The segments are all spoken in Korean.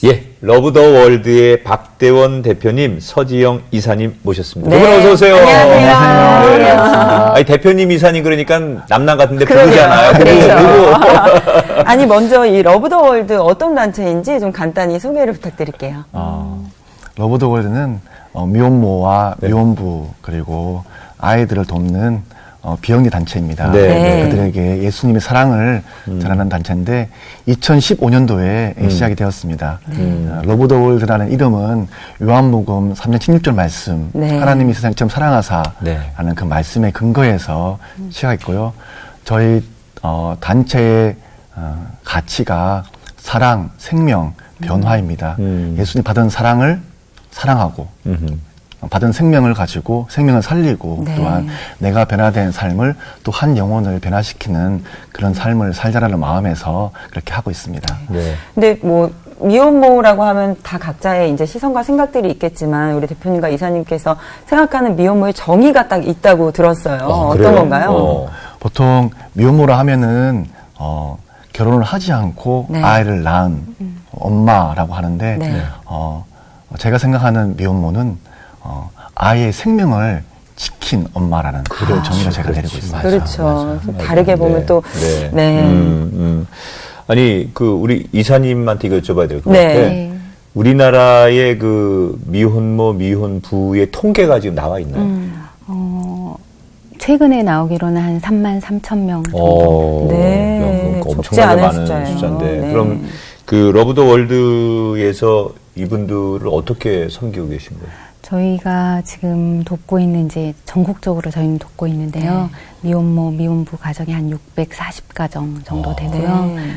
예, 러브 더 월드의 박대원 대표님, 서지영 이사님 모셨습니다. 네. 두 분 어서 오세요. 안녕하세요. 네. 안녕하세요. 아니, 대표님 이사님 그러니까 남남 같은데 그러게요. 부르잖아요. 그렇죠. 아니 먼저 이 러브 더 월드 어떤 단체인지 좀 간단히 소개를 부탁드릴게요. 러브 더 월드는 미혼모와 네. 미혼부 그리고 아이들을 돕는 비영리 단체입니다. 네. 네. 그들에게 예수님의 사랑을 전하는 단체인데 2015년도에 시작이 되었습니다. 러브 더 월드라는 이름은 요한복음 3장 16절 말씀 네. 하나님이 세상을 처음 사랑하사 네. 하는 그 말씀의 근거에서 시작했고요. 저희 단체의 가치가 사랑, 생명, 변화입니다. 예수님 받은 사랑을 사랑하고 받은 생명을 가지고 생명을 살리고 네. 또한 내가 변화된 삶을 또 한 영혼을 변화시키는 그런 삶을 살자라는 마음에서 그렇게 하고 있습니다. 네. 근데 뭐 미혼모라고 하면 다 각자의 이제 시선과 생각들이 있겠지만 우리 대표님과 이사님께서 생각하는 미혼모의 정의가 딱 있다고 들었어요. 어떤 그래요? 건가요? 보통 미혼모라 하면은 결혼을 하지 않고 네. 아이를 낳은 엄마라고 하는데 네. 제가 생각하는 미혼모는 아이의 생명을 지킨 엄마라는 그런 정의를 제가 내리고 있습니다. 그렇죠. 좀 다르게 보면 네. 또 네. 네. 아니, 우리 이사님한테 이거 여쭤봐야 될 것 네. 같아요. 네. 우리나라의 그 미혼모, 미혼부의 통계가 지금 나와 있나요? 최근에 나오기로는 한 33,000명 정도. 네. 적지 엄청나게 않은 많은 숫자예요. 숫자인데. 네. 그럼 그 러브 더 월드에서 이분들을 어떻게 섬기고 계신 거예요? 저희가 지금 돕고 있는 이제 전국적으로 저희는 돕고 있는데요. 미혼모, 미혼부 가정이 한 640가정 정도 되고요. 네.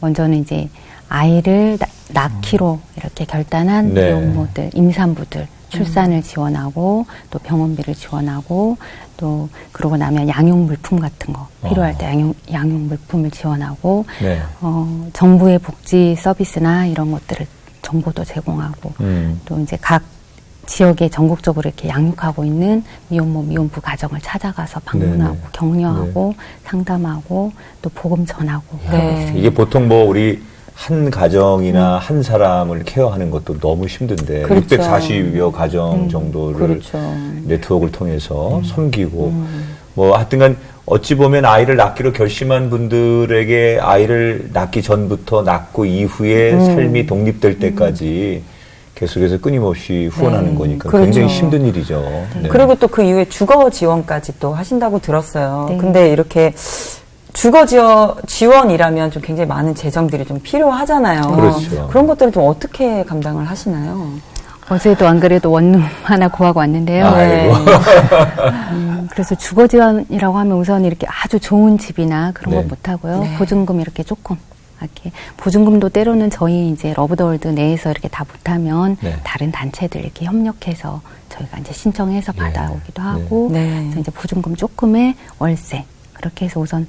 먼저는 이제 아이를 낳기로 이렇게 결단한 네. 미혼모들, 임산부들 출산을 지원하고 또 병원비를 지원하고 또 그러고 나면 양육 물품 같은 거 필요할 때 양육 물품을 지원하고 네. 정부의 복지 서비스나 이런 것들을 정보도 제공하고 또 이제 각 지역에 전국적으로 이렇게 양육하고 있는 미혼모, 미혼부 가정을 찾아가서 방문하고 네네. 상담하고 상담하고 또 복음 전하고 그러고 네. 있습니다. 이게 보통 뭐 우리 한 가정이나 한 사람을 케어하는 것도 너무 힘든데 그렇죠. 640여 가정 정도를 그렇죠. 네트워크를 통해서 섬기고 뭐 하여튼간 어찌 보면 아이를 낳기로 결심한 분들에게 아이를 낳기 전부터 낳고 이후에 삶이 독립될 때까지 계속해서 끊임없이 후원하는 네. 거니까 그렇죠. 굉장히 힘든 일이죠. 네. 그리고 또 그 이후에 주거 지원까지 또 하신다고 들었어요. 네. 근데 이렇게 주거 지원이라면 좀 굉장히 많은 재정들이 좀 필요하잖아요. 그렇죠. 그런 것들은 좀 어떻게 감당을 하시나요? 어제도 안 그래도 원룸 하나 구하고 왔는데요. 아이고. 그래서 주거 지원이라고 하면 우선 이렇게 아주 좋은 집이나 그런 네. 건 못하고요. 네. 보증금 이렇게 조금 이렇게 보증금도 때로는 저희 이제 러브 더 월드 내에서 이렇게 다 못하면 네. 다른 단체들 이렇게 협력해서 저희가 이제 신청해서 받아오기도 하고 네. 그래서 이제 보증금 조금의 월세 그렇게 해서 우선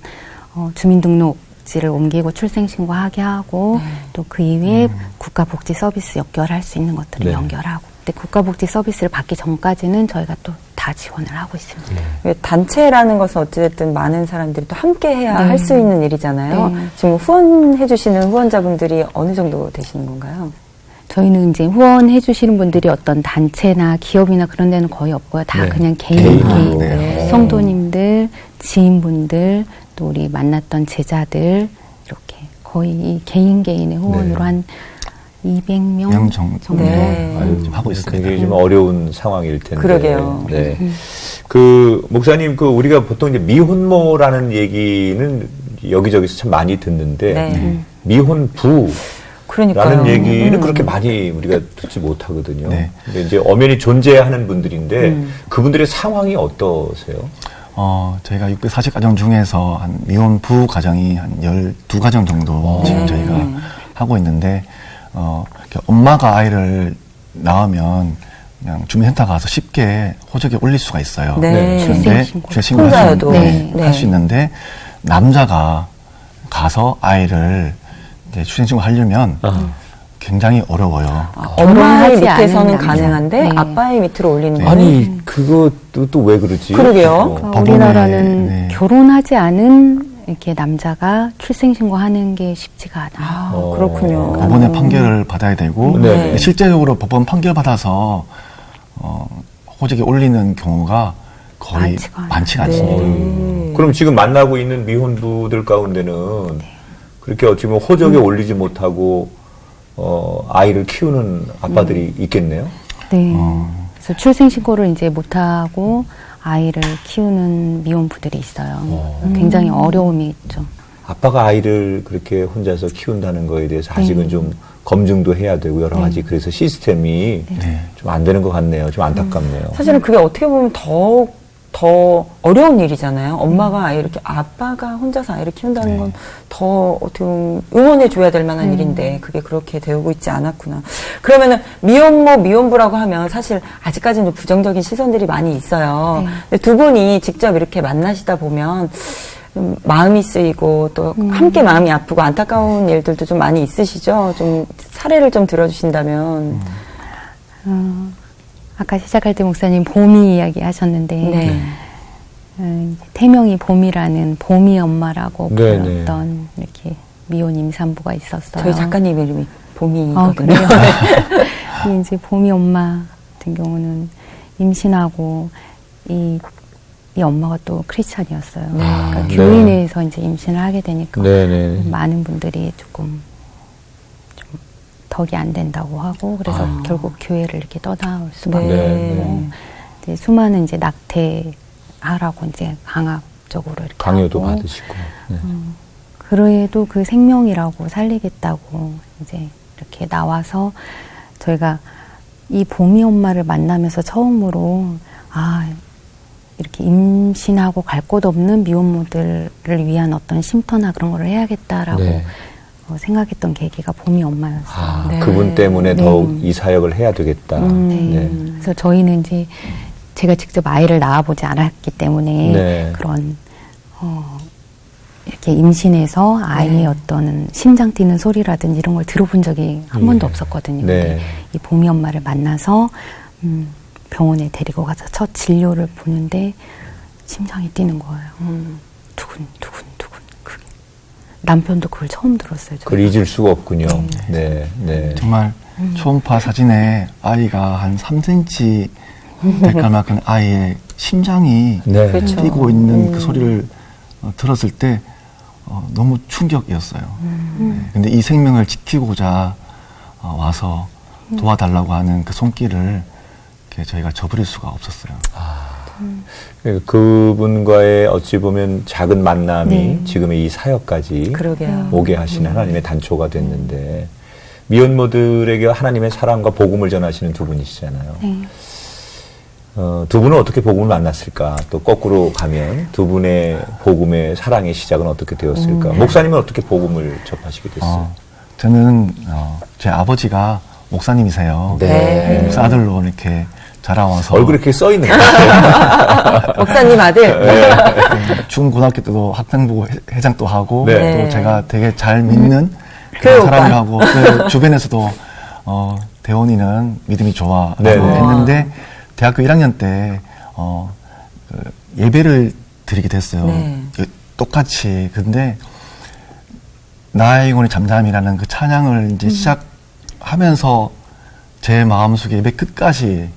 주민등록지를 옮기고 출생신고하게 하고 또 그 이후에 국가복지 서비스 연결할 수 있는 것들을 네. 연결하고 근데 국가복지 서비스를 받기 전까지는 저희가 또 다 지원을 하고 있습니다. 왜 단체라는 것은 어찌됐든 많은 사람들이 또 함께 해야 네. 할 수 있는 일이잖아요. 네. 지금 후원해 주시는 후원자분들이 어느 정도 되시는 건가요? 저희는 이제 후원해 주시는 분들이 어떤 단체나 기업이나 그런 데는 거의 없고요. 다 네. 그냥 개인으로. 개인, 성도님들, 지인분들, 또 우리 만났던 제자들 이렇게 거의 개인의 후원으로 네. 한 200명 명 정도 네. 좀 하고 있습니다. 굉장히 좀 어려운 상황일 텐데. 그러게요. 네. 목사님, 우리가 보통 이제 미혼모라는 얘기는 여기저기서 참 많이 듣는데, 네. 미혼부라는 그러니까요. 얘기는 그렇게 많이 우리가 듣지 못하거든요. 네. 근데 이제 엄연히 존재하는 분들인데, 그분들의 상황이 어떠세요? 저희가 640가정 중에서 한 미혼부 가정이 한 12가정 정도 지금 저희가 하고 있는데, 이렇게 엄마가 아이를 낳으면 그냥 주민센터 가서 쉽게 호적에 올릴 수가 있어요. 네. 그런데 출생신고. 출생신고를 혼자여도. 네. 할 수 있는데 남자가 가서 아이를 이제 출생신고 하려면 굉장히 어려워요. 엄마의 결혼하지 밑에서는 않은 남자. 가능한데 네. 아빠의 밑으로 올리는 네. 거는 아니, 그것도 또 왜 그러지? 그러게요. 법원에, 우리나라는 네. 결혼하지 않은 이렇게 남자가 출생신고하는 게 쉽지가 않아요. 아, 그렇군요. 법원의 판결을 받아야 되고 네. 실제적으로 법원 판결 받아서 호적에 올리는 경우가 거의 많지가 않습니다. 그럼 지금 만나고 있는 미혼부들 가운데는 그렇게 어찌 보면 호적에 올리지 못하고 아이를 키우는 아빠들이 있겠네요. 네. 그래서 출생신고를 이제 못하고 아이를 키우는 미혼부들이 있어요. 굉장히 어려움이 있죠. 아빠가 아이를 그렇게 혼자서 키운다는 거에 대해서 아직은 좀 검증도 해야 되고 여러 가지 그래서 시스템이 좀 안 되는 것 같네요. 좀 안타깝네요. 사실은 그게 어떻게 보면 더 어려운 일이잖아요. 엄마가 아이를 아빠가 혼자서 아이를 키운다는 건 더 어떻게 보면 응원해줘야 될 만한 일인데 그게 그렇게 되고 있지 않았구나. 그러면은 미혼모, 미혼부라고 하면 사실 아직까지는 좀 부정적인 시선들이 많이 있어요. 근데 두 분이 직접 이렇게 만나시다 보면 좀 마음이 쓰이고 또 함께 마음이 아프고 안타까운 일들도 좀 많이 있으시죠? 좀 사례를 좀 들어주신다면. 아까 시작할 때 목사님 봄이 이야기 하셨는데 네. 태명이 봄이라는 봄이 엄마라고 네, 불렀던 이렇게 미혼 임산부가 있었어요. 저희 작가님 이름이 봄이거든요. 그래요? 이 이제 봄이 엄마 같은 경우는 임신하고 이 엄마가 또 크리스찬이었어요. 그러니까 네. 교회 내에서 이제 임신을 하게 되니까 네네. 많은 분들이 조금 좀 덕이 안 된다고 하고 그래서 결국 교회를 이렇게 떠나올 수밖에 네. 없고 이제 수많은 이제 낙태하라고 이제 강압적으로 이렇게 강요도 하고 받으시고. 네. 그래도 그 생명이라고 살리겠다고 이제 이렇게 나와서 저희가 이 봄이 엄마를 만나면서 처음으로 이렇게 임신하고 갈 곳 없는 미혼모들을 위한 어떤 쉼터나 그런 거를 해야겠다라고 네. 생각했던 계기가 봄이 엄마였어요. 네. 그분 때문에 네. 더욱 이 사역을 해야 되겠다. 네. 그래서 저희는 이제 제가 직접 아이를 낳아보지 않았기 때문에 네. 그런 이렇게 임신해서 아이의 어떤 심장 뛰는 소리라든지 이런 걸 들어본 적이 한 번도 없었거든요. 네. 근데 이 봄이 엄마를 만나서 병원에 데리고 가서 첫 진료를 보는데 심장이 뛰는 거예요. 두근. 남편도 그걸 처음 들었어요. 그걸 잊을 수가 없군요. 네. 네. 정말 초음파 사진에 아이가 한 3cm 될까 만큼 아이의 심장이 네. 그렇죠. 뛰고 있는 그 소리를 들었을 때 너무 충격이었어요. 네. 근데 이 생명을 지키고자 와서 도와달라고 하는 그 손길을 이렇게 저희가 저버릴 수가 없었어요. 그분과의 어찌 보면 작은 만남이 네. 지금의 이 사역까지 그러게요. 오게 하시는 하나님의 단초가 됐는데 미혼모들에게 하나님의 사랑과 복음을 전하시는 두 분이시잖아요. 네. 두 분은 어떻게 복음을 만났을까? 또 거꾸로 가면 두 분의 복음의 사랑의 시작은 어떻게 되었을까? 목사님은 어떻게 복음을 접하시게 됐어요? 저는 제 아버지가 목사님이세요. 네. 목사 아들로 이렇게 자라와서 얼굴에 이렇게 써 있는 것 같아요. 목사님 아들. 중고등학교 때도 학생부 회장도 하고 네. 또 제가 되게 잘 믿는 교회 그런 오빠. 사람이라고 그 주변에서도 대원이는 믿음이 좋아 네. 라고 했는데 대학교 1학년 때 그 예배를 드리게 됐어요. 네. 똑같이. 근데 나의 영혼의 잠잠이라는 그 찬양을 이제 시작하면서 제 마음속에 예배 끝까지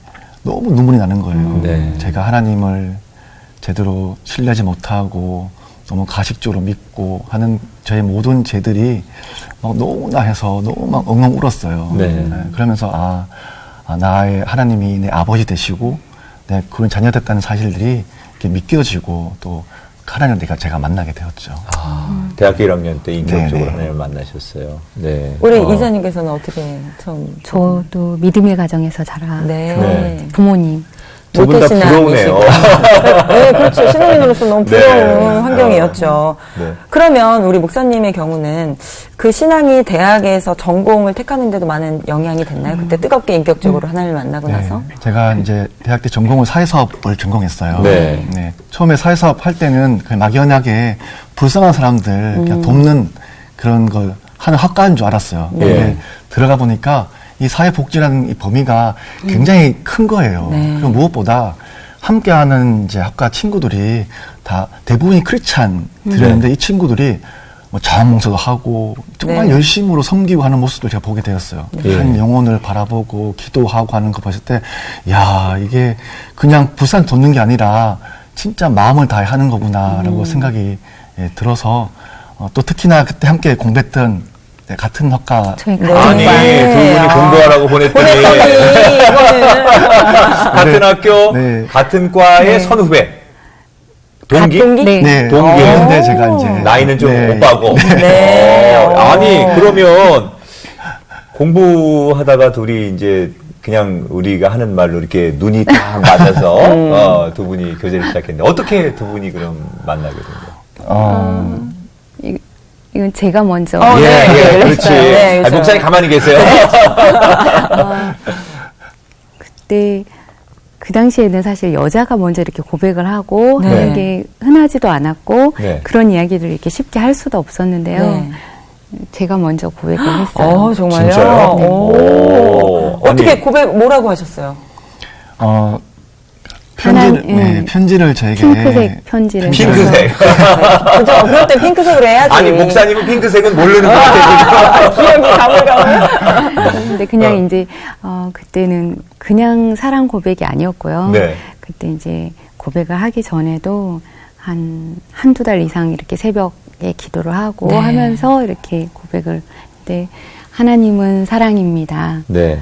너무 눈물이 나는 거예요. 네. 제가 하나님을 제대로 신뢰하지 못하고 너무 가식적으로 믿고 하는 저의 모든 죄들이 막 너무나 해서 너무 막 엉엉 울었어요. 네. 그러면서 나의 하나님이 내 아버지 되시고 내 그런 자녀 됐다는 사실들이 이렇게 믿겨지고 또 하나님을 제가 만나게 되었죠. 대학교 1학년 때 인격적으로 네네. 하나님을 만나셨어요. 네. 우리 이사님께서는 어떻게 처음? 저도 믿음의 가정에서 자란 네. 네. 부모님. 두 분 다 부러우네요. 네, 그렇죠. 신혼인으로서 너무 부러운 네. 환경이었죠. 네. 그러면 우리 목사님의 경우는 그 신앙이 대학에서 전공을 택하는데도 많은 영향이 됐나요? 그때 뜨겁게 인격적으로 하나님을 만나고 나서? 제가 이제 대학 때 전공을 사회사업을 전공했어요. 네. 처음에 사회사업 할 때는 그냥 막연하게 불쌍한 사람들 그냥 돕는 그런 걸 하는 학과인 줄 알았어요. 네. 근데 들어가 보니까 이 사회복지라는 이 범위가 굉장히 큰 거예요. 네. 그리고 무엇보다 함께하는 이제 학과 친구들이 다 대부분이 크리스찬들이었는데 이 친구들이 뭐 자원봉사도 하고 정말 네. 열심으로 섬기고 하는 모습을 제가 보게 되었어요. 네. 한 영혼을 바라보고 기도하고 하는 거 봤을 때, 야, 이게 그냥 불산 돋는 게 아니라 진짜 마음을 다해 하는 거구나라고 생각이 들어서 또 특히나 그때 함께 공부했던 같은 학과 저희 네. 같은 아니, 과 두 분이 공부하라고 보냈더니 같은 학교, 네. 같은 과의 선후배. 동기? 동기? 네. 네, 동기예요? 근데 제가 이제 나이는 좀 네. 오빠고. 네. 아니, 그러면 공부하다가 둘이 이제 그냥 우리가 하는 말로 이렇게 눈이 딱 맞아서 두 분이 교제를 시작했는데 어떻게 두 분이 그럼 만나게 된 거예요? 이건 제가 먼저 예, 그렇지. 네, 아, 목사님 가만히 계세요. 그때 그 당시에는 사실 여자가 먼저 이렇게 고백을 하고 네. 하는 게 흔하지도 않았고 네. 그런 이야기들을 이렇게 쉽게 할 수도 없었는데요. 네. 제가 먼저 고백을 했어요. 정말요? 진짜요? 오. 오. 어떻게 아니. 고백, 뭐라고 하셨어요? 편지를 저에게 핑크색 편지를 핑크색. 그죠? 그럴 때 핑크색으로 해야지. 아니, 목사님은 핑크색은 모르는 것 같아요. 기억이 가물가물. 근데 그냥 이제 그때는 그냥 사랑 고백이 아니었고요. 네. 그때 이제 고백을 하기 전에도 한두 달 이상 이렇게 새벽에 기도를 하고 네. 하면서 이렇게 고백을. 근데 하나님은 사랑입니다. 네.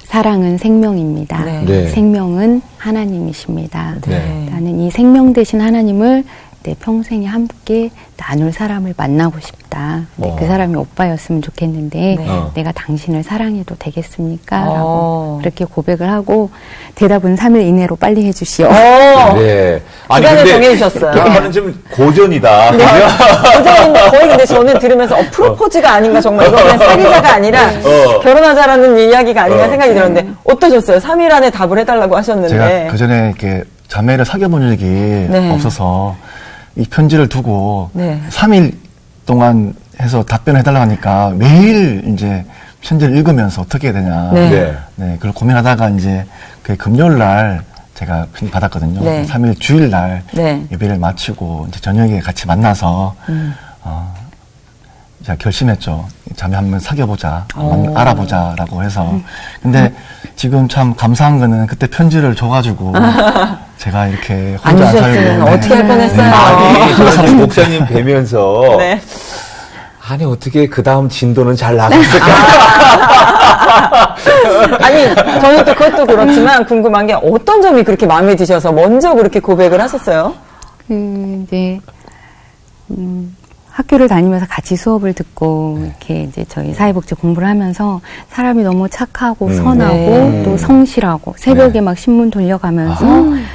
사랑은 생명입니다. 네. 네. 생명은 하나님이십니다. 네. 나는 이 생명 되신 하나님을 내 평생에 함께 나눌 사람을 만나고 싶다. 근데 그 사람이 오빠였으면 좋겠는데 네. 어. 내가 당신을 사랑해도 되겠습니까? 어. 라고 그렇게 고백을 하고 대답은 3일 이내로 빨리 해주시오. 네. 아니, 기간을 근데 정해주셨어요. 약간은 좀 고전이다. 그죠? 고전인데 거의 근데 저는 들으면서 프로포즈가 아닌가 정말 이거 그냥 사귀자가 아니라 결혼하자라는 이야기가 아닌가 생각이 들었는데 어떠셨어요? 3일 안에 답을 해달라고 하셨는데. 제가 그 전에 이렇게 자매를 사귀어본 적이 네. 없어서 이 편지를 두고 네. 3일 동안 해서 답변을 해달라고 하니까 매일 이제 편지를 읽으면서 어떻게 해야 되냐. 네. 네. 네, 그걸 고민하다가 이제 그 금요일 날 제가 편지 받았거든요. 네. 3일 주일 날 네. 예배를 마치고 이제 저녁에 같이 만나서 제가 결심했죠. 자매 한번 사귀어보자, 한번 알아보자라고 해서. 근데 지금 참 감사한 거는 그때 편지를 줘가지고 제가 이렇게 안 혼자 안 주셨으면 살고 네. 어떻게 할 뻔했어요. 아니, 저는 목사님 뵈면서 네. 아니 어떻게 그 다음 진도는 잘 나갔을까? 아니, 저는 또 그것도 그렇지만 궁금한 게 어떤 점이 그렇게 마음에 드셔서 먼저 그렇게 고백을 하셨어요? 이제 학교를 다니면서 같이 수업을 듣고 이렇게 이제 저희 사회복지 공부를 하면서 사람이 너무 착하고 선하고 네. 또 성실하고 새벽에 막 신문 돌려가면서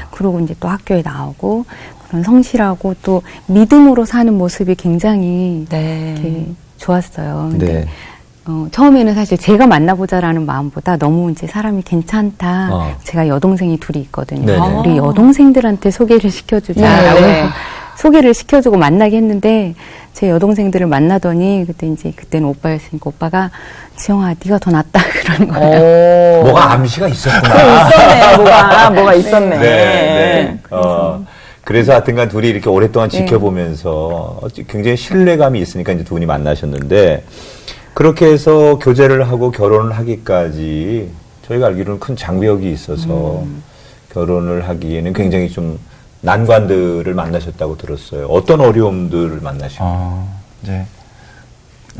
그러고 이제 또 학교에 나오고 그런 성실하고 또 믿음으로 사는 모습이 굉장히 이렇게 좋았어요. 근데 네. 처음에는 사실 제가 만나보자라는 마음보다 너무 이제 사람이 괜찮다. 제가 여동생이 둘이 있거든요. 네네. 우리 여동생들한테 소개를 시켜주자라고 네. 해서 소개를 시켜주고 만나게 했는데 제 여동생들을 만나더니 그때는 오빠였으니까 오빠가 지영아 네가 더 낫다 그러는 거예요. 뭐가 암시가 있었구나. 있었네, 뭐가 있었네. 네. 그래서 하여튼간 둘이 이렇게 오랫동안 지켜보면서 굉장히 신뢰감이 있으니까 이제 두 분이 만나셨는데 그렇게 해서 교제를 하고 결혼을 하기까지 저희가 알기로는 큰 장벽이 있어서 결혼을 하기에는 굉장히 좀 난관들을 만나셨다고 들었어요. 어떤 어려움들을 만나셨나요? 이제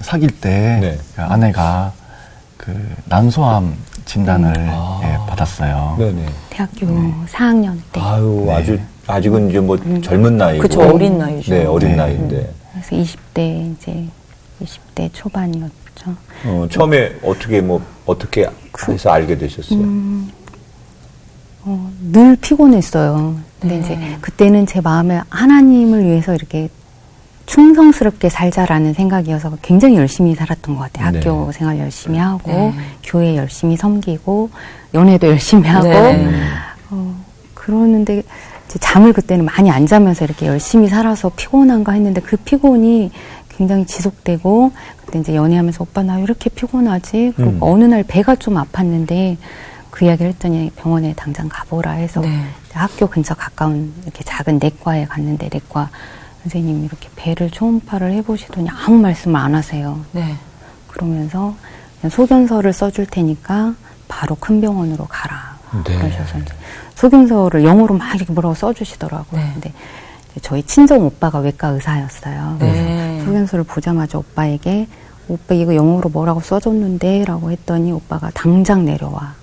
사귈 때 네. 그 아내가 그 난소암 진단을 받았어요. 네네. 대학교 4학년 때. 아유, 아직은 이제 뭐 젊은 나이고. 그쵸, 어린 나이죠. 네, 어린 네. 나이인데. 그래서 20대 초반이었죠. 처음에 어떻게 해서 알게 되셨어요? 늘 피곤했어요. 근데 이제 그때는 제 마음에 하나님을 위해서 이렇게 충성스럽게 살자라는 생각이어서 굉장히 열심히 살았던 것 같아요. 네. 학교 생활 열심히 하고 교회 열심히 섬기고 연애도 열심히 하고 그러는데 이제 잠을 그때는 많이 안 자면서 이렇게 열심히 살아서 피곤한가 했는데 그 피곤이 굉장히 지속되고 그때 이제 연애하면서 오빠 나 왜 이렇게 피곤하지? 그리고 어느 날 배가 좀 아팠는데 그 이야기를 했더니 병원에 당장 가보라 해서 네. 학교 근처 가까운 이렇게 작은 내과에 갔는데 내과 선생님이 이렇게 배를 초음파를 해보시더니 아무 말씀을 안 하세요. 네. 그러면서 그냥 소견서를 써줄 테니까 바로 큰 병원으로 가라. 네. 그러셔서 이제 소견서를 영어로 막 이렇게 뭐라고 써주시더라고요. 네. 근데 저희 친정 오빠가 외과 의사였어요. 네. 그래서 소견서를 보자마자 오빠에게 오빠 이거 영어로 뭐라고 써줬는데? 라고 했더니 오빠가 당장 내려와.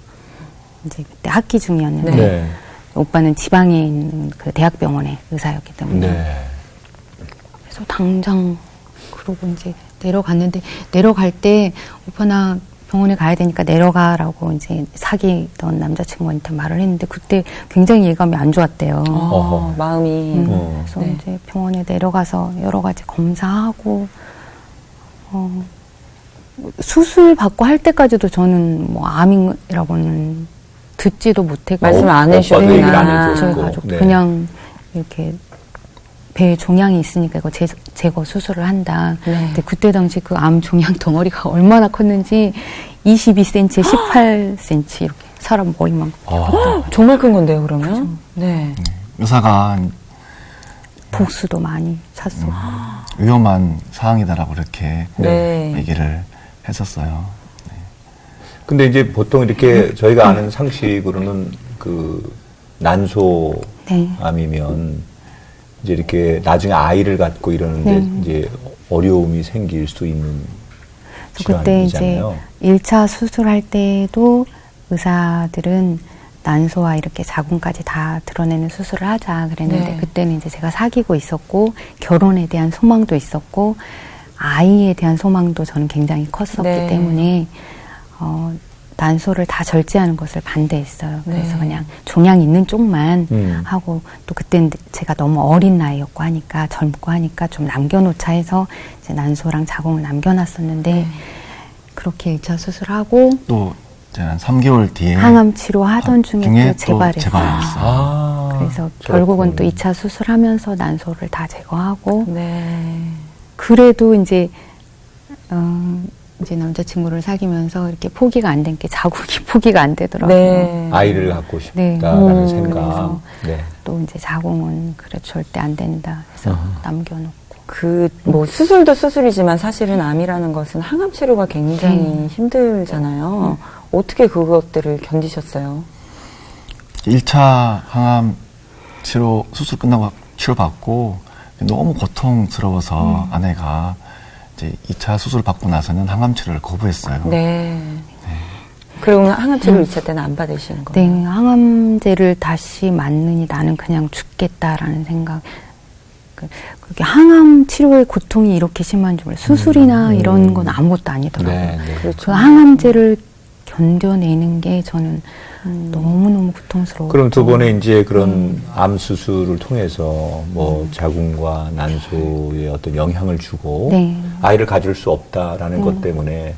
이제 그때 학기 중이었는데 네. 오빠는 지방에 있는 그 대학병원의 의사였기 때문에 네. 그래서 당장 그러고 이제 내려갔는데 내려갈 때 오빠 나 병원에 가야 되니까 내려가라고 이제 사귀던 남자친구한테 말을 했는데 그때 굉장히 예감이 안 좋았대요. 어허. 마음이. 그래서 네. 이제 병원에 내려가서 여러 가지 검사하고 수술 받고 할 때까지도 저는 뭐 암이라고는 듣지도 못했고 말씀을 안 오빠도 해주셨구나. 얘기를 안 해줬고. 저희 가족도 네. 그냥 이렇게 배에 종양이 있으니까 이거 제거 수술을 한다. 네. 근데 그때 당시 그 암 종양 덩어리가 얼마나 컸는지 22cm에 18cm 이렇게 사람 머리만큼. 정말 큰 건데요, 그러면? 네. 의사가 복수도 많이 찼었고. 위험한 상황이다라고 이렇게 네. 얘기를 했었어요. 근데 이제 보통 이렇게 저희가 아는 상식으로는 그 난소암이면 이제 이렇게 나중에 아이를 갖고 이러는데 네. 이제 어려움이 생길 수 있는 그때 이제 질환이잖아요. 1차 수술할 때도 의사들은 난소와 이렇게 자궁까지 다 드러내는 수술을 하자 그랬는데 네. 그때는 이제 제가 사귀고 있었고 결혼에 대한 소망도 있었고 아이에 대한 소망도 저는 굉장히 컸었기 네. 때문에 난소를 다 절제하는 것을 반대했어요. 그래서 네. 그냥 종양 있는 쪽만 하고 또 그때는 제가 너무 어린 나이였고 하니까 젊고 하니까 좀 남겨놓자 해서 이제 난소랑 자궁을 남겨놨었는데 네. 그렇게 1차 수술하고 또 이제 한 3개월 뒤에 항암 치료하던 중에 또 재발했어요. 재발했어요. 그래서 결국은 또 2차 수술하면서 난소를 다 제거하고 네. 그래도 이제 이제 남자친구를 사귀면서 이렇게 포기가 안 된 게 자궁이 포기가 안 되더라고요. 네. 아이를 갖고 네. 싶다라는 생각. 그래서 네. 또 이제 자궁은 그래 절대 안 된다 해서 남겨놓고. 뭐 수술도 수술이지만 사실은 암이라는 것은 항암 치료가 굉장히 힘들잖아요. 어떻게 그것들을 견디셨어요? 1차 항암 치료 수술 끝나고 치료받고 너무 고통스러워서 아내가 이제 2차 수술 받고 나서는 항암 치료를 거부했어요. 네. 그리고 항암 치료를 2차 때는 안 받으시는 거예요? 네, 항암제를 다시 맞느니 나는 그냥 죽겠다라는 생각. 그렇게 항암 치료의 고통이 이렇게 심한 줄 몰라요. 수술이나 이런 건 아무것도 아니더라고요. 네, 네. 그렇죠. 그 항암제를 견뎌내는 게 저는 너무너무 고통스러워. 그럼 두 번의 이제 그런 암 수술을 통해서 뭐 자궁과 난소에 어떤 영향을 주고 네. 아이를 가질 수 없다라는 것 때문에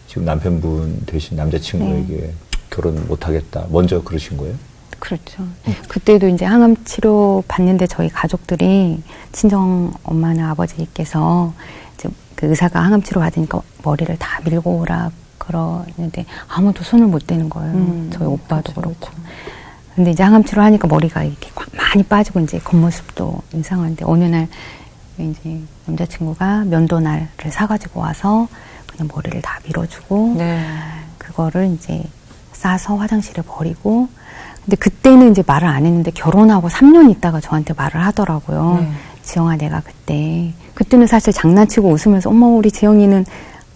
지금 남편분 대신 남자친구에게 결혼 못 하겠다. 먼저 그러신 거예요? 그렇죠. 그때도 이제 항암 치료 받는데 저희 가족들이 친정 엄마나 아버지께서 이제 그 의사가 항암 치료 받으니까 머리를 다 밀고 오라 그러는데 아무도 손을 못 대는 거예요. 저희 오빠도 그렇고. 근데 이제 항암 치료 하니까 머리가 이렇게 많이 빠지고 이제 겉모습도 이상한데 어느 날 이제 남자친구가 면도날을 사가지고 와서 그냥 머리를 다 밀어주고 네. 그거를 이제 싸서 화장실에 버리고 근데 그때는 이제 말을 안 했는데 결혼하고 3년 있다가 저한테 말을 하더라고요. 네. 지영아 내가 그때는 사실 장난치고 웃으면서 엄마 우리 지영이는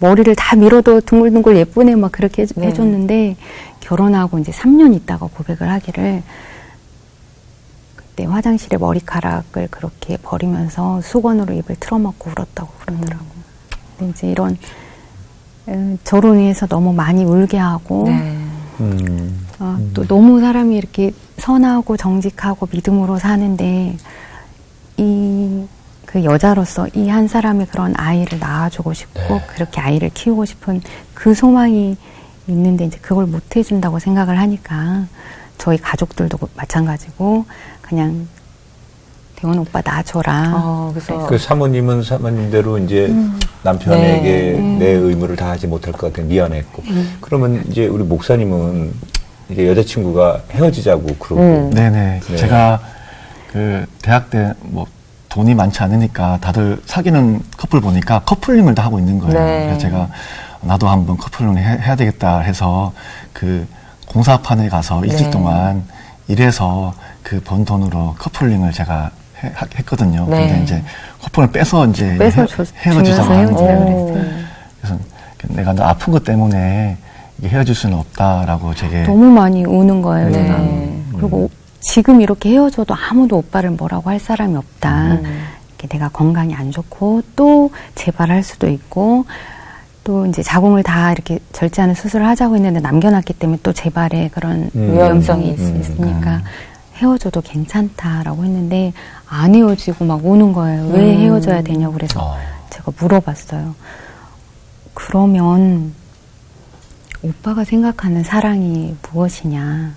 머리를 다 밀어도 둥글둥글 예쁘네 막 그렇게 네. 해줬는데 결혼하고 이제 3년 있다가 고백을 하기를 그때 화장실에 머리카락을 그렇게 버리면서 수건으로 입을 틀어막고 울었다고 그러더라고요. 근데 이제 이런 저로 인해서 너무 많이 울게 하고 네. 또 너무 사람이 이렇게 선하고 정직하고 믿음으로 사는데 그 여자로서 이 한 사람의 그런 아이를 낳아주고 싶고 그렇게 아이를 키우고 싶은 그 소망이 있는데 이제 그걸 못 해준다고 생각을 하니까 저희 가족들도 마찬가지고 그냥 대원 오빠 낳아줘라. 그래서 그 사모님은 사모님대로 이제 남편에게 내 의무를 다하지 못할 것 같아 미안했고 그러면 이제 우리 목사님은 이제 여자친구가 헤어지자고 그러고. 네네. 네. 제가 그 대학 때 뭐 돈이 많지 않으니까 다들 사귀는 커플 보니까 커플링을 다 하고 있는 거예요. 네. 그래서 제가 나도 한번 커플링을 해야 되겠다 해서 그 공사판에 가서 일주일 네. 동안 일해서 그 번 돈으로 커플링을 제가 했거든요. 네. 근데 이제 커플을 빼서 이제 주면서 헤어지자고 하는 헤어지자고 거예요. 그랬어요. 그래서 내가 너 아픈 것 때문에 이게 헤어질 수는 없다라고 제게 너무 많이 우는 거예요, 네. 제가. 그리고 지금 이렇게 헤어져도 아무도 오빠를 뭐라고 할 사람이 없다. 이렇게 내가 건강이 안 좋고 또 재발할 수도 있고 또 이제 자궁을 다 이렇게 절제하는 수술을 하자고 했는데 남겨놨기 때문에 또 재발의 그런 위험성이 있으니까 헤어져도 괜찮다라고 했는데 안 헤어지고 막 우는 거예요. 왜 헤어져야 되냐고 그래서 제가 물어봤어요. 그러면 오빠가 생각하는 사랑이 무엇이냐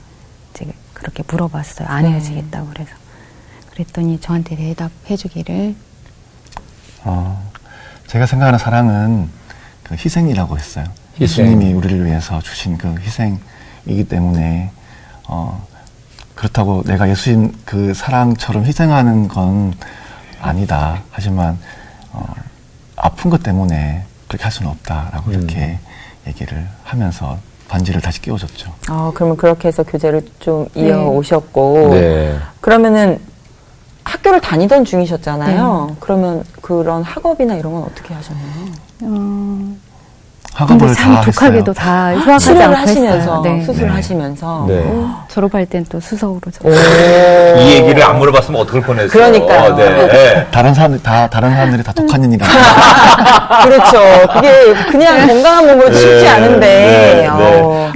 이제 그렇게 물어봤어요. 안 헤어지겠다고 그래서. 그랬더니 저한테 대답해 주기를 제가 생각하는 사랑은 그 희생이라고 했어요. 희생. 예수님이 우리를 위해서 주신 그 희생이기 때문에 그렇다고 내가 예수님 그 사랑처럼 희생하는 건 아니다. 하지만 아픈 것 때문에 그렇게 할 수는 없다라고 이렇게 얘기를 하면서 반지를 다시 끼워줬죠. 그러면 그렇게 해서 교제를 좀 이어오셨고. 네. 그러면은 학교를 다니던 중이셨잖아요. 그러면 그런 학업이나 이런 건 어떻게 하셨나요? 학업을 근데 참 다 독하게도 했어요. 다 휴학하지 치료를 않고 하시면서, 했어요. 네. 수술을 네. 하시면서. 네. 졸업할 땐 또 수석으로 이 얘기를 안 물어봤으면 어떡할 뻔했어요. 그러니까요. 네. 다른 사람들이 다 독한 년이라. 그렇죠. 그게 그냥 건강한 몸으로 쉽지 않은데.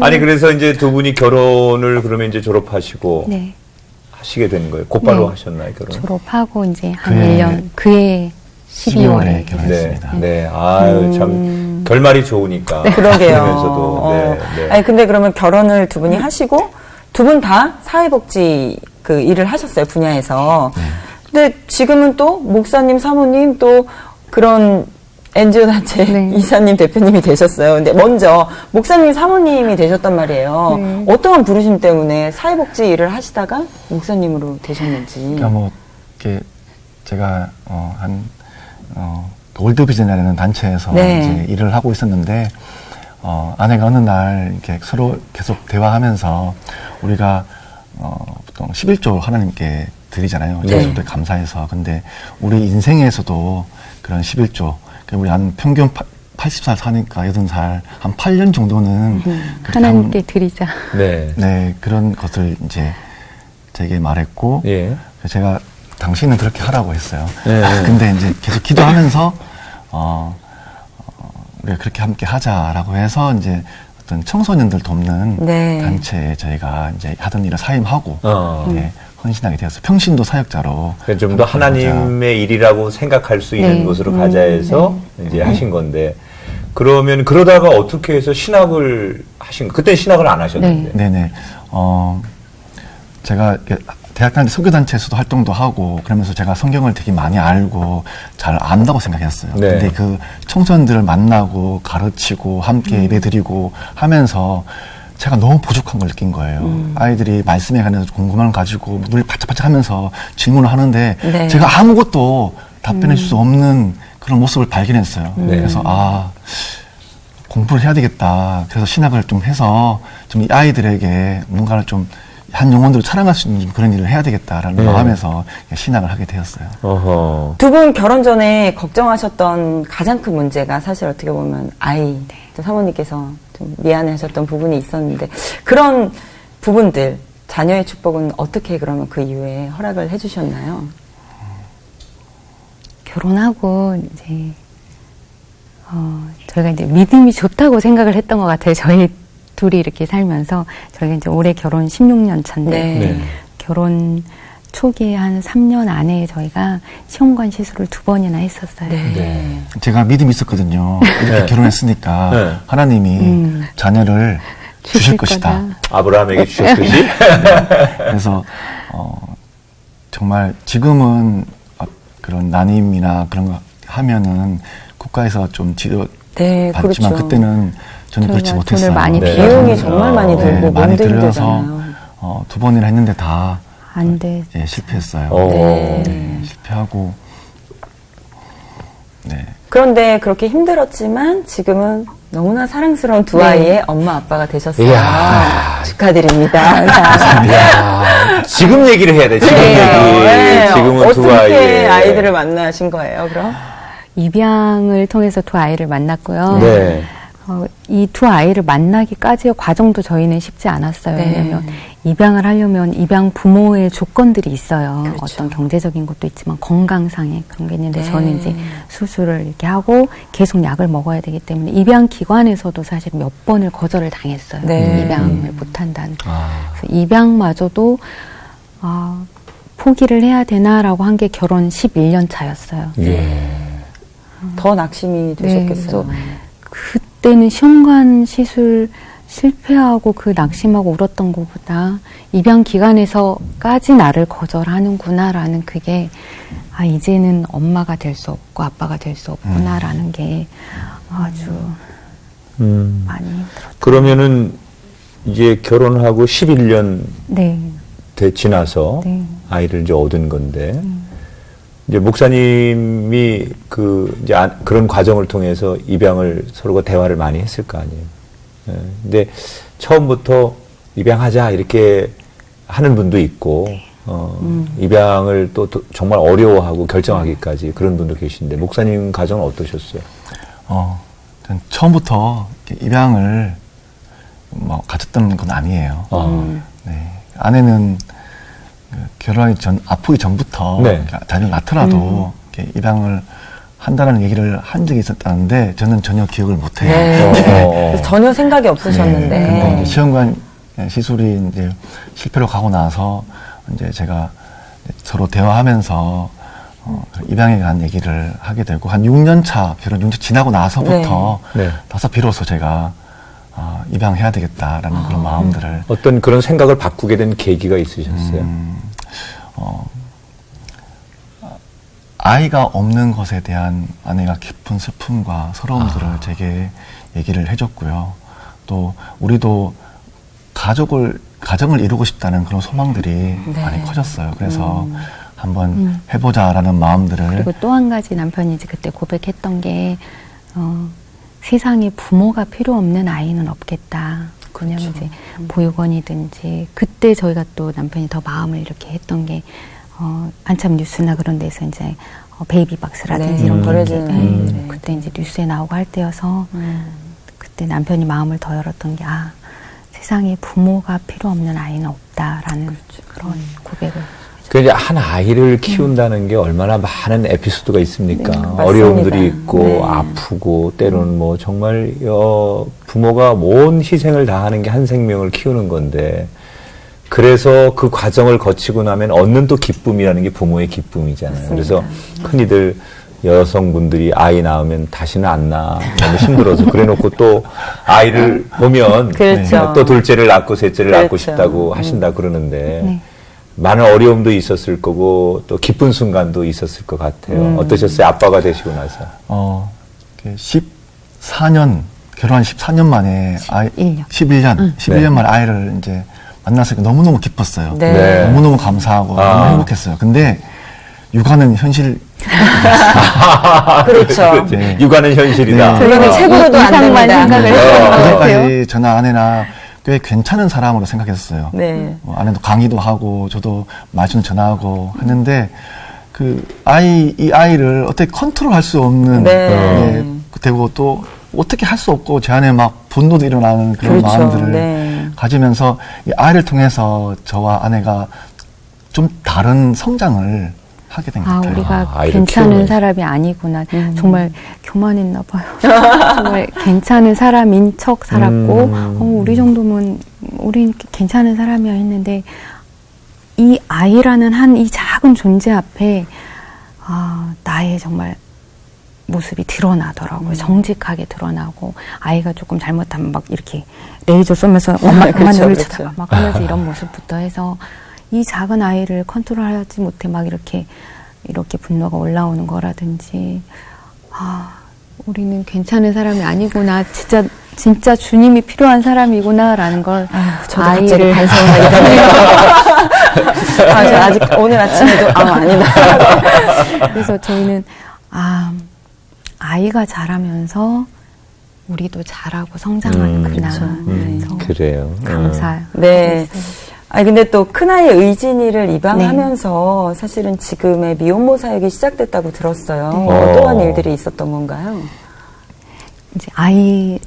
아니, 그래서 이제 두 분이 결혼을 그러면 이제 졸업하시고 네. 하시게 되는 거예요. 곧바로 네. 하셨나요, 결혼? 졸업하고 이제 한 그해 1년, 그해 12월에 12월에 결혼했습니다. 네. 아유, 참, 결말이 좋으니까. 그러게요. 그러면서도. 네. 아니, 근데 그러면 결혼을 두 분이 하시고, 두 분 다 사회복지 그 일을 하셨어요, 분야에서. 근데 지금은 또 목사님, 사모님 또 그런 NGO 단체 네. 이사님, 대표님이 되셨어요. 근데 먼저 목사님, 사모님이 되셨단 말이에요. 네. 어떠한 부르심 때문에 사회복지 일을 하시다가 목사님으로 되셨는지. 그러니까 뭐 이렇게 제가 월드비전이라는 단체에서 네. 이제 일을 하고 있었는데 아내가 어느 날 이렇게 서로 계속 대화하면서 우리가 보통 11조 하나님께 드리잖아요. 제수도 감사해서. 근데 우리 인생에서도 그런 11조, 우리 한 평균 80살 사니까 80살, 한 8년 정도는 그렇게 하나님께 드리자. 네. 네, 그런 것을 이제 제게 말했고, 예. 그래서 제가 당신은 그렇게 하라고 했어요. 네. 근데 이제 계속 기도하면서, 우리가 그렇게 함께 하자라고 해서 이제 어떤 청소년들 돕는 네. 단체에 저희가 이제 하던 일을 사임하고, 네. 헌신하게 되었어요. 평신도 사역자로. 좀 더 하나님의 일이라고 생각할 수 있는 네. 곳으로 가자 해서 이제 하신 건데, 그러면 그러다가 어떻게 해서 신학을 하신 거? 그때 신학을 안 하셨는데. 네네. 제가 이렇게 대학 다닐 때 선교단체에서도 활동도 하고 그러면서 제가 성경을 되게 많이 알고 잘 안다고 생각했어요. 네. 근데 그 청소년들을 만나고 가르치고 함께 예배드리고 하면서 제가 너무 부족한 걸 느낀 거예요. 아이들이 말씀에 관해서 궁금함을 가지고 눈을 바짝바짝 하면서 질문을 하는데 네. 제가 아무것도 답변해 줄 수 없는 그런 모습을 발견했어요. 그래서 공부를 해야 되겠다. 그래서 신학을 좀 해서 좀 이 아이들에게 뭔가를 좀 한 영혼들을 사랑할 수 있는 그런 일을 해야 되겠다라는 마음에서 신학을 하게 되었어요. 어허. 두 분 결혼 전에 걱정하셨던 가장 큰 문제가 사실 어떻게 보면 아이, 사모님께서 좀 미안해하셨던 부분이 있었는데 그런 부분들, 자녀의 축복은 어떻게 그러면 그 이후에 허락을 해주셨나요? 결혼하고 이제 저희가 이제 믿음이 좋다고 생각을 했던 것 같아요. 저희 둘이 이렇게 살면서 저희가 이제 올해 결혼 16년 차인데 네. 결혼 초기에 한 3년 안에 저희가 시험관 시술을 2번이나 했었어요. 네. 제가 믿음이 있었거든요. 이렇게 결혼했으니까 네. 하나님이 자녀를 주실 것이다. 아브라함에게 주셨듯이. 그래서 정말 지금은 그런 난임이나 그런 거 하면은 국가에서 좀 지도 네, 받지만 그렇죠. 그때는 저는 그렇지 저희가 못했어요. 돈을 많이 네. 비용이 정말 많이 들고 많이 몸도 들여서 힘들잖아요. 2번이나 했는데 다 안 돼. 예, 실패했어요. 네. 네, 실패하고 네. 그런데 그렇게 힘들었지만 지금은 너무나 사랑스러운 두 아이의 엄마 아빠가 되셨어요. 이야. 축하드립니다. 이야, 지금 얘기를 해야 돼. 지금 그래요. 얘기. 네. 지금은 두 어떻게 아이의 아이들을 만나신 거예요, 그럼? 입양을 통해서 두 아이를 만났고요. 네. 이 두 아이를 만나기까지의 과정도 저희는 쉽지 않았어요. 네. 왜냐하면 입양을 하려면 입양 부모의 조건들이 있어요. 그렇죠. 어떤 경제적인 것도 있지만 건강상의 그런 게 있는데 네. 저는 이제 수술을 이렇게 하고 계속 약을 먹어야 되기 때문에 입양 기관에서도 사실 몇 번을 거절을 당했어요. 네. 입양을 못한다는. 아. 그래서 입양마저도 포기를 해야 되나라고 한 게 결혼 11년 차였어요. 예. 더 낙심이 되셨겠어요. 그때는 시험관 시술 실패하고 그 낙심하고 울었던 것보다 입양 기관에서까지 나를 거절하는구나라는 그게 이제는 엄마가 될 수 없고 아빠가 될 수 없구나라는 게 아주 많이 힘들었죠. 그러면은 이제 결혼하고 11년 네. 지나서 네. 아이를 이제 얻은 건데 이제 목사님이 이제 그런 과정을 통해서 입양을 서로가 대화를 많이 했을 거 아니에요. 예. 근데 처음부터 입양하자 이렇게 하는 분도 있고 입양을 또 정말 어려워하고 결정하기까지 그런 분도 계신데 목사님 가정은 어떠셨어요? 전 처음부터 이렇게 입양을 가졌던 건 아니에요. 네. 아내는 결혼하기 아프기 전부터 네. 자녀를 낳더라도 이렇게 입양을 한다는 얘기를 한 적이 있었다는데 저는 전혀 기억을 못해요. 네. 그래서 전혀 생각이 없으셨는데. 근데 이제 시험관 시술이 이제 실패로 가고 나서 이제 제가 서로 대화하면서 입양에 관한 얘기를 하게 되고 한 6년 차 결혼 6년 지나고 나서부터 네. 나서 비로소 제가 입양해야 되겠다라는 그런 마음들을 어떤 그런 생각을 바꾸게 된 계기가 있으셨어요? 아이가 없는 것에 대한 아내가 깊은 슬픔과 서러움들을 제게 얘기를 해줬고요. 또 우리도 가정을 이루고 싶다는 그런 소망들이 많이 커졌어요. 그래서 한번 해보자라는 마음들을. 그리고 또 한 가지 남편이 이제 그때 고백했던 게 세상에 부모가 필요 없는 아이는 없겠다. 왜냐면 이제 보육원이든지 그때 저희가 또 남편이 더 마음을 이렇게 했던 게 한참 뉴스나 그런 데서 이제 베이비박스라든지 네, 이런 게 버려지는 아이들의. 그때 이제 뉴스에 나오고 할 때여서 그때 남편이 마음을 더 열었던 게 세상에 부모가 필요 없는 아이는 없다라는 그런 고백을. 그 이제 한 아이를 키운다는 게 얼마나 많은 에피소드가 있습니까? 맞습니다. 어려움들이 있고 네. 아프고 때로는 뭐 정말 부모가 온 희생을 다하는 게 한 생명을 키우는 건데 그래서 그 과정을 거치고 나면 얻는 또 기쁨이라는 게 부모의 기쁨이잖아요. 그래서 흔히들 여성분들이 아이 낳으면 다시는 안 낳아 너무 힘들어서 그래놓고 또 아이를 보면 그렇죠. 또 둘째를 낳고 셋째를 낳고 그렇죠. 싶다고 하신다 그러는데 네. 많은 어려움도 있었을 거고 또 기쁜 순간도 있었을 것 같아요. 어떠셨어요? 아빠가 되시고 나서. 14년 결혼한 14년 만에 11년 11년 만에 아이를 이제 만났으니까 너무너무 기뻤어요. 네. 네. 너무너무 감사하고 너무 행복했어요. 근데 육아는 현실. 그렇죠. 네. 육아는 현실이다. 네. 그거는 책으로도 안 이상만 됩니다. 생각을 했던 것 같아요. 그전까지 저는 아내나 꽤 괜찮은 사람으로 생각했어요. 네. 아내도 강의도 하고 저도 말씀 전하고 하는데 이 아이를 어떻게 컨트롤할 수 없는 네. 되고 또 어떻게 할 수 없고 제 안에 막 분노도 일어나는 그런 그렇죠. 마음들을 네. 가지면서 이 아이를 통해서 저와 아내가 좀 다른 성장을 하게 된 것 같아요. 우리가 아이를 괜찮은 키우면서. 사람이 아니구나. 정말 교만했나 봐요. 정말 괜찮은 사람인 척 살았고, 우리 정도면 우린 괜찮은 사람이야 했는데, 이 아이라는 이 작은 존재 앞에, 나의 정말 모습이 드러나더라고요. 정직하게 드러나고, 아이가 조금 잘못하면 막 이렇게 레이저 쏘면서 엄마 눈을 쳐다봐 막 하면서 이런 모습부터 해서, 이 작은 아이를 컨트롤하지 못해 막 이렇게 분노가 올라오는 거라든지, 우리는 괜찮은 사람이 아니구나. 진짜 진짜 주님이 필요한 사람이구나라는 걸 저도 갑자기 아이를 반성하게 되네요. 저 아직 오늘 아침에도 아니다. 그래서 저희는 아이가 자라면서 우리도 자라고 성장하는구나. 그래서 그래요. 감사해요. 네. 아니 근데 또 큰아이 의진이를 입양하면서 사실은 지금의 미혼모 사역이 시작됐다고 들었어요. 어떠한 일들이 있었던 건가요? 이제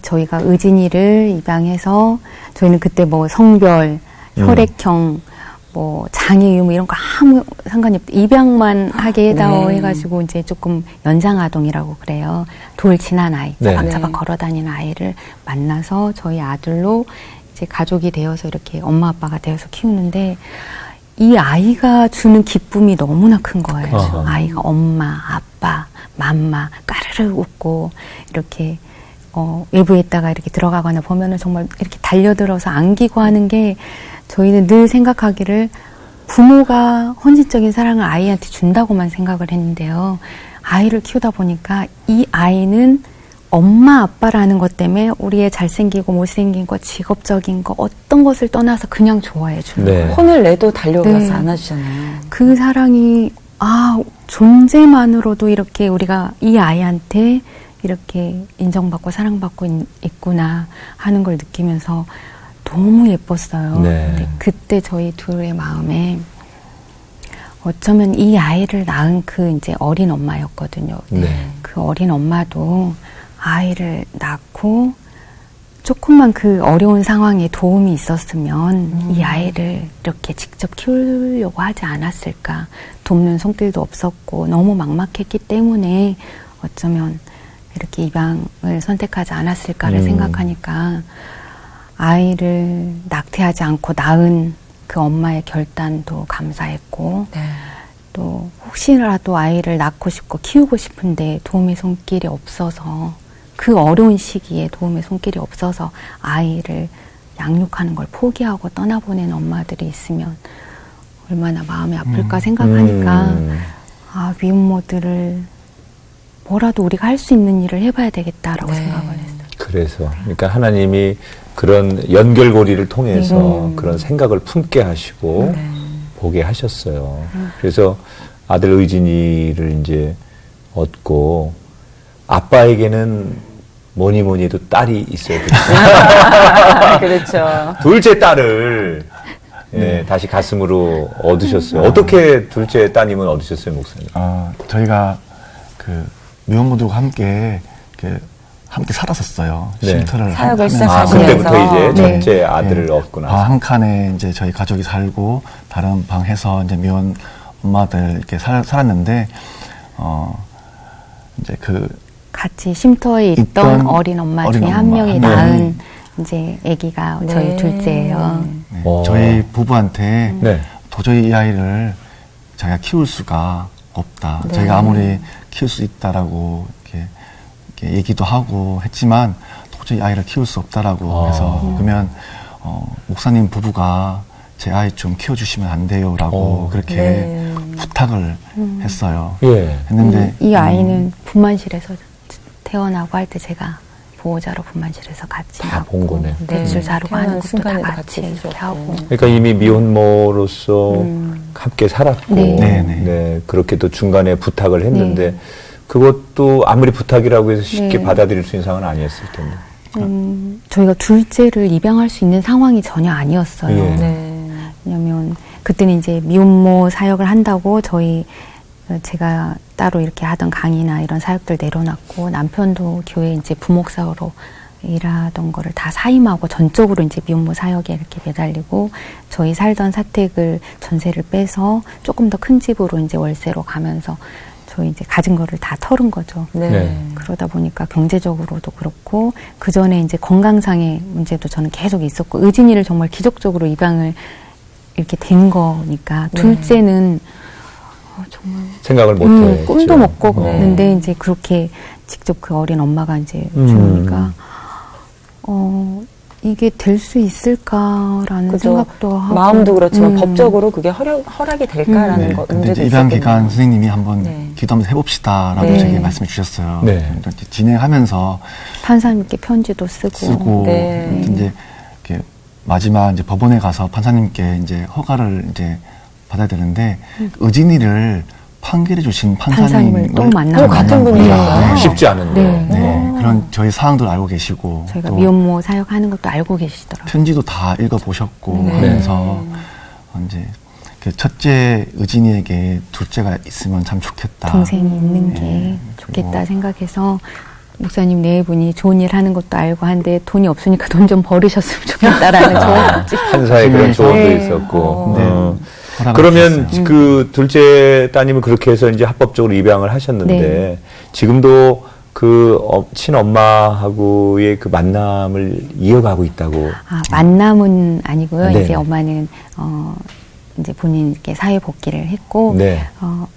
저희가 의진이를 입양해서 저희는 그때 뭐 성별, 혈액형, 뭐 장애 유무 이런 거 아무 상관이 없고 입양만 하게 해다오 해가지고 이제 조금 연장 아동이라고 그래요. 돌 지난 아이, 차박차박 걸어다니는 아이를 만나서 저희 아들로 이제 가족이 되어서 이렇게 엄마 아빠가 되어서 키우는데 이 아이가 주는 기쁨이 너무나 큰 거예요. 아이가 엄마, 아빠, 맘마 까르르 웃고 이렇게 외부에 있다가 이렇게 들어가거나 보면은 정말 이렇게 달려들어서 안기고 하는 게 저희는 늘 생각하기를 부모가 헌신적인 사랑을 아이한테 준다고만 생각을 했는데요. 아이를 키우다 보니까 이 아이는 엄마 아빠라는 것 때문에 우리의 잘생기고 못생긴 거, 직업적인 거 어떤 것을 떠나서 그냥 좋아해 주는 거예요. 혼을 내도 달려가서 안아주잖아요. 그 사랑이 존재만으로도 이렇게 우리가 이 아이한테 이렇게 인정받고 사랑받고 있구나 하는 걸 느끼면서 너무 예뻤어요. 근데 그때 저희 둘의 마음에 어쩌면 이 아이를 낳은 그 이제 어린 엄마였거든요. 그 어린 엄마도 아이를 낳고 조금만 그 어려운 상황에 도움이 있었으면 이 아이를 이렇게 직접 키우려고 하지 않았을까. 돕는 손길도 없었고 너무 막막했기 때문에 어쩌면 이렇게 입양을 선택하지 않았을까를 생각하니까 아이를 낙태하지 않고 낳은 그 엄마의 결단도 감사했고 또 혹시라도 아이를 낳고 싶고 키우고 싶은데 도움의 손길이 없어서 그 어려운 시기에 도움의 손길이 없어서 아이를 양육하는 걸 포기하고 떠나보낸 엄마들이 있으면 얼마나 마음이 아플까 생각하니까 미혼모들을 뭐라도 우리가 할 수 있는 일을 해봐야 되겠다라고 생각을 했어요. 그래서 그러니까 하나님이 그런 연결고리를 통해서 그런 생각을 품게 하시고 보게 하셨어요. 그래서 아들 의진이를 이제 얻고 아빠에게는 뭐니 해도 딸이 있어야 돼요. 그렇죠. 둘째 딸을 다시 가슴으로 얻으셨어요. 어떻게 둘째 따님은 얻으셨어요, 목사님? 저희가 그 미혼모들과 함께 살았었어요. 쉼터를 사역을 하면서. 시작하시면서. 그때부터 이제 첫째 아들을 얻고 나서. 방 한 칸에 이제 저희 가족이 살고 다른 방 해서 이제 미혼 엄마들 이렇게 살았는데 이제 그 같이 쉼터에 있던 어린 엄마 중에 한 명이 낳은 이제 아기가 저희 둘째예요. 저희 부부한테 도저히 이 아이를 자기가 키울 수가 없다. 저희가 아무리 키울 수 있다라고 이렇게 얘기도 하고 했지만 도저히 아이를 키울 수 없다라고 해서 그러면 목사님 부부가 제 아이 좀 키워주시면 안 돼요라고 그렇게 부탁을 했어요. 했는데 이 아이는 분만실에서 태어나고 할 때 제가 보호자로 분만실에서 같이 다 본 거네. 뱃줄 자르고 하는 것도 다 순간에도 같이 같이 이렇게 하고. 그러니까 이미 미혼모로서 함께 살았고, 그렇게 또 중간에 부탁을 했는데, 그것도 아무리 부탁이라고 해서 쉽게 받아들일 수 있는 상황은 아니었을 텐데. 저희가 둘째를 입양할 수 있는 상황이 전혀 아니었어요. 왜냐면, 그때는 이제 미혼모 사역을 한다고 제가 따로 이렇게 하던 강의나 이런 사역들 내려놨고, 남편도 교회 이제 부목사로 일하던 거를 다 사임하고 전적으로 이제 미혼모 사역에 이렇게 매달리고, 저희 살던 사택을 전세를 빼서 조금 더 큰 집으로 이제 월세로 가면서 저희 이제 가진 거를 다 털은 거죠. 그러다 보니까 경제적으로도 그렇고, 그 전에 이제 건강상의 문제도 저는 계속 있었고, 의진이를 정말 기적적으로 입양을 이렇게 된 거니까, 둘째는 정말 생각을 못해. 꿈도 못 꿨는데 이제 그렇게 직접 그 어린 엄마가 이제 주니까 이게 될 수 있을까라는 그죠. 생각도 하고 마음도 그렇지만 법적으로 그게 허락이 될까라는 네. 거 근데 문제도 이제 입양 있었겠네요. 기간 선생님이 한번 네. 기도 한번 해봅시다라고 네. 저에게 말씀해 주셨어요. 네. 이렇게 진행하면서 판사님께 편지도 쓰고 네. 이제 이렇게 마지막 이제 법원에 가서 판사님께 이제 허가를 이제 받아야 되는데 의진이를 판결해 주신 판사님을 또 만나고 또 같은 분이었어요? 쉽지 않은데. 네. 네, 그런 저희 사항도 알고 계시고 저희가 또 미혼모 사역하는 것도 알고 계시더라고요. 편지도 다 읽어보셨고 네. 하면서 이제 그 첫째 의진이에게 둘째가 있으면 참 좋겠다. 동생이 있는 게 네. 좋겠다 그리고 생각해서 목사님 네 분이 좋은 일 하는 것도 알고 한데 돈이 없으니까 돈 좀 벌으셨으면 좋겠다라는 조언. 판사의 그런 조언도 네. 있었고. 네. 어. 허락을 그러면 주셨어요. 그 둘째 따님은 그렇게 해서 이제 합법적으로 입양을 하셨는데 네. 지금도 그 친엄마하고의 그 만남을 이어가고 있다고. 만남은 아니고요. 네. 이제 엄마는 이제 본인께 사회 복귀를 했고 네.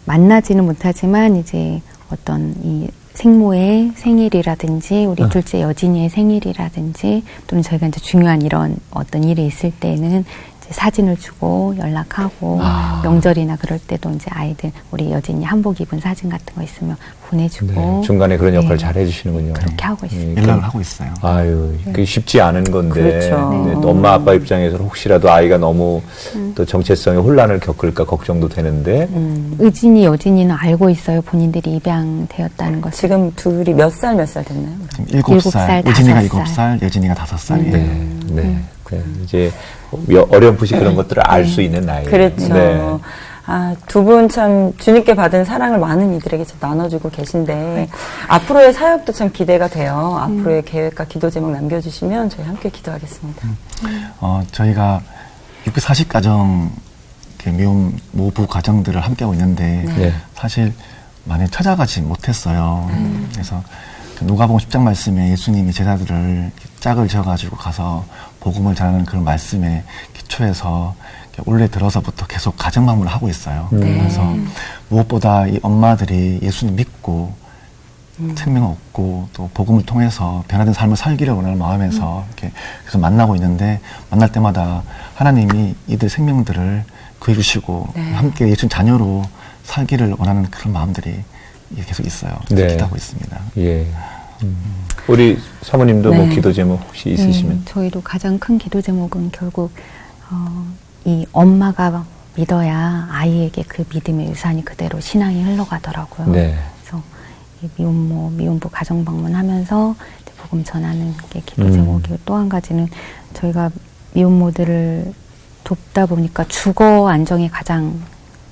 만나지는 못하지만 이제 어떤 이 생모의 생일이라든지 우리 둘째 여진이의 생일이라든지 또는 저희가 이제 중요한 이런 어떤 일이 있을 때는 이제 사진을 주고 연락하고 명절이나 그럴 때도 이제 아이들 우리 여진이 한복 입은 사진 같은 거 있으면 보내주고 네. 중간에 그런 역할을 네. 잘 해주시는군요. 그렇게 하고 있습니다. 연락을 하고 있어요. 아유, 그게 쉽지 않은 건데. 그렇죠. 네, 또 엄마 아빠 입장에서는 혹시라도 아이가 너무 또 정체성의 혼란을 겪을까 걱정도 되는데. 의진이 여진이는 알고 있어요. 본인들이 입양되었다는 것을. 지금 둘이 몇 살 됐나요? 지금 7살, 7살, 의진이가 5살. 7살, 여진이가 5살이에요. 네, 네. 네. 이제 어렴풋이 그런 것들을 알 수 있는 나이. 그렇죠. 네. 두 분 참 주님께 받은 사랑을 많은 이들에게 좀 나눠주고 계신데 앞으로의 사역도 참 기대가 돼요. 앞으로의 계획과 기도 제목 남겨주시면 저희 함께 기도하겠습니다. 저희가 640가정 미혼 모부 가정들을 함께하고 있는데 네. 사실 많이 찾아가지 못했어요. 그래서 누가복음 10장 말씀에 예수님이 제자들을 짝을 지어가지고 가서 복음을 전하는 그런 말씀에 기초해서 올해 들어서부터 계속 가정 방문을 하고 있어요. 그래서 무엇보다 이 엄마들이 예수님 믿고 생명을 얻고 또 복음을 통해서 변화된 삶을 살기를 원하는 마음에서 이렇게 계속 만나고 있는데 만날 때마다 하나님이 이들 생명들을 구해주시고 함께 예수님 자녀로 살기를 원하는 그런 마음들이 계속 있어요. 그래서 네. 기도하고 있습니다. 예. 우리 사모님도 뭐 네. 기도 제목 혹시 있으시면. 저희도 가장 큰 기도 제목은 결국 이 엄마가 믿어야 아이에게 그 믿음의 유산이 그대로 신앙이 흘러가더라고요. 네. 그래서 이 미혼모, 미혼부 가정 방문하면서 복음 전하는 게 기도 제목이고 또 한 가지는 저희가 미혼모들을 돕다 보니까 주거 안정이 가장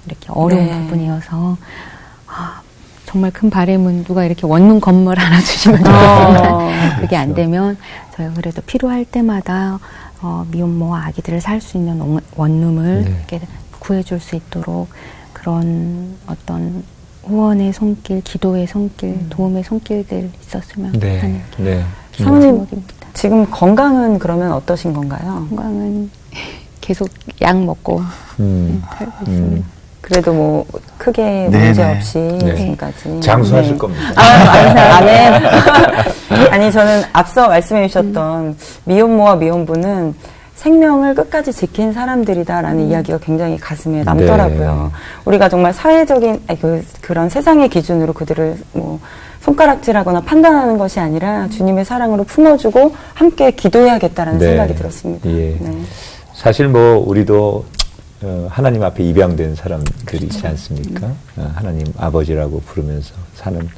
이렇게 어려운 네. 부분이어서 정말 큰 바람은 누가 이렇게 원룸 건물 하나 주시면 좋겠지만 그게 안 되면 저희가 그래도 필요할 때마다 미혼모와 아기들을 살 수 있는 원룸을 네. 이렇게 구해줄 수 있도록 그런 어떤 후원의 손길, 기도의 손길, 도움의 손길들 있었으면 네. 하는 네. 사모님 제목입니다. 지금 건강은 그러면 어떠신 건가요? 건강은 계속 약 먹고 살고 있습니다. 그래도 뭐 크게 네, 문제 네. 없이 네. 지금까지 장수하실 네. 겁니다. 아멘. 아니 저는 앞서 말씀해 주셨던 미혼모와 미혼부는 생명을 끝까지 지킨 사람들이다라는 이야기가 굉장히 가슴에 남더라고요. 네. 우리가 정말 사회적인 그런 세상의 기준으로 그들을 뭐 손가락질하거나 판단하는 것이 아니라 주님의 사랑으로 품어주고 함께 기도해야겠다라는 네. 생각이 들었습니다. 예. 네. 사실 뭐 우리도 하나님 앞에 입양된 사람들이 있지 않습니까? 하나님 아버지라고 부르면서 사는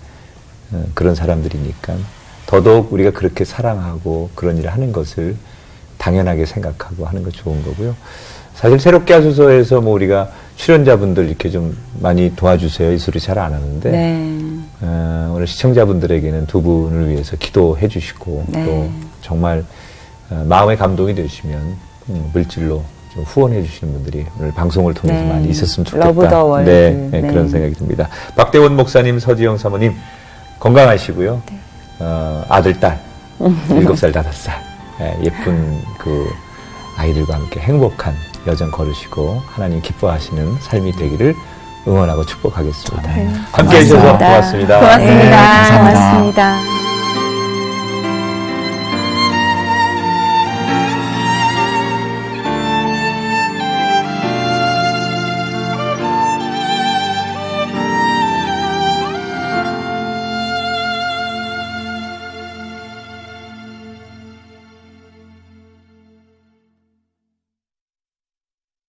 그런 사람들이니까 더더욱 우리가 그렇게 사랑하고 그런 일을 하는 것을 당연하게 생각하고 하는 거 좋은 거고요. 사실 새롭게 하소서에서 뭐 우리가 출연자분들 이렇게 좀 많이 도와주세요. 이 소리 잘 안 하는데 네. 오늘 시청자분들에게는 두 분을 위해서 기도해 주시고 네. 또 정말 마음의 감동이 되시면 물질로 좀 후원해 주시는 분들이 오늘 방송을 통해서 네. 많이 있었으면 좋겠다. 러브 더 월드. 네, 네. 그런 생각이 듭니다. 박대원 목사님, 서지영 사모님 건강하시고요. 아들, 딸 7살, 5살 예쁜 그 아이들과 함께 행복한 여정 걸으시고 하나님 기뻐하시는 삶이 되기를 응원하고 축복하겠습니다. 함께해 주셔서 고맙습니다. 고맙습니다. 네, 감사합니다. 고맙습니다.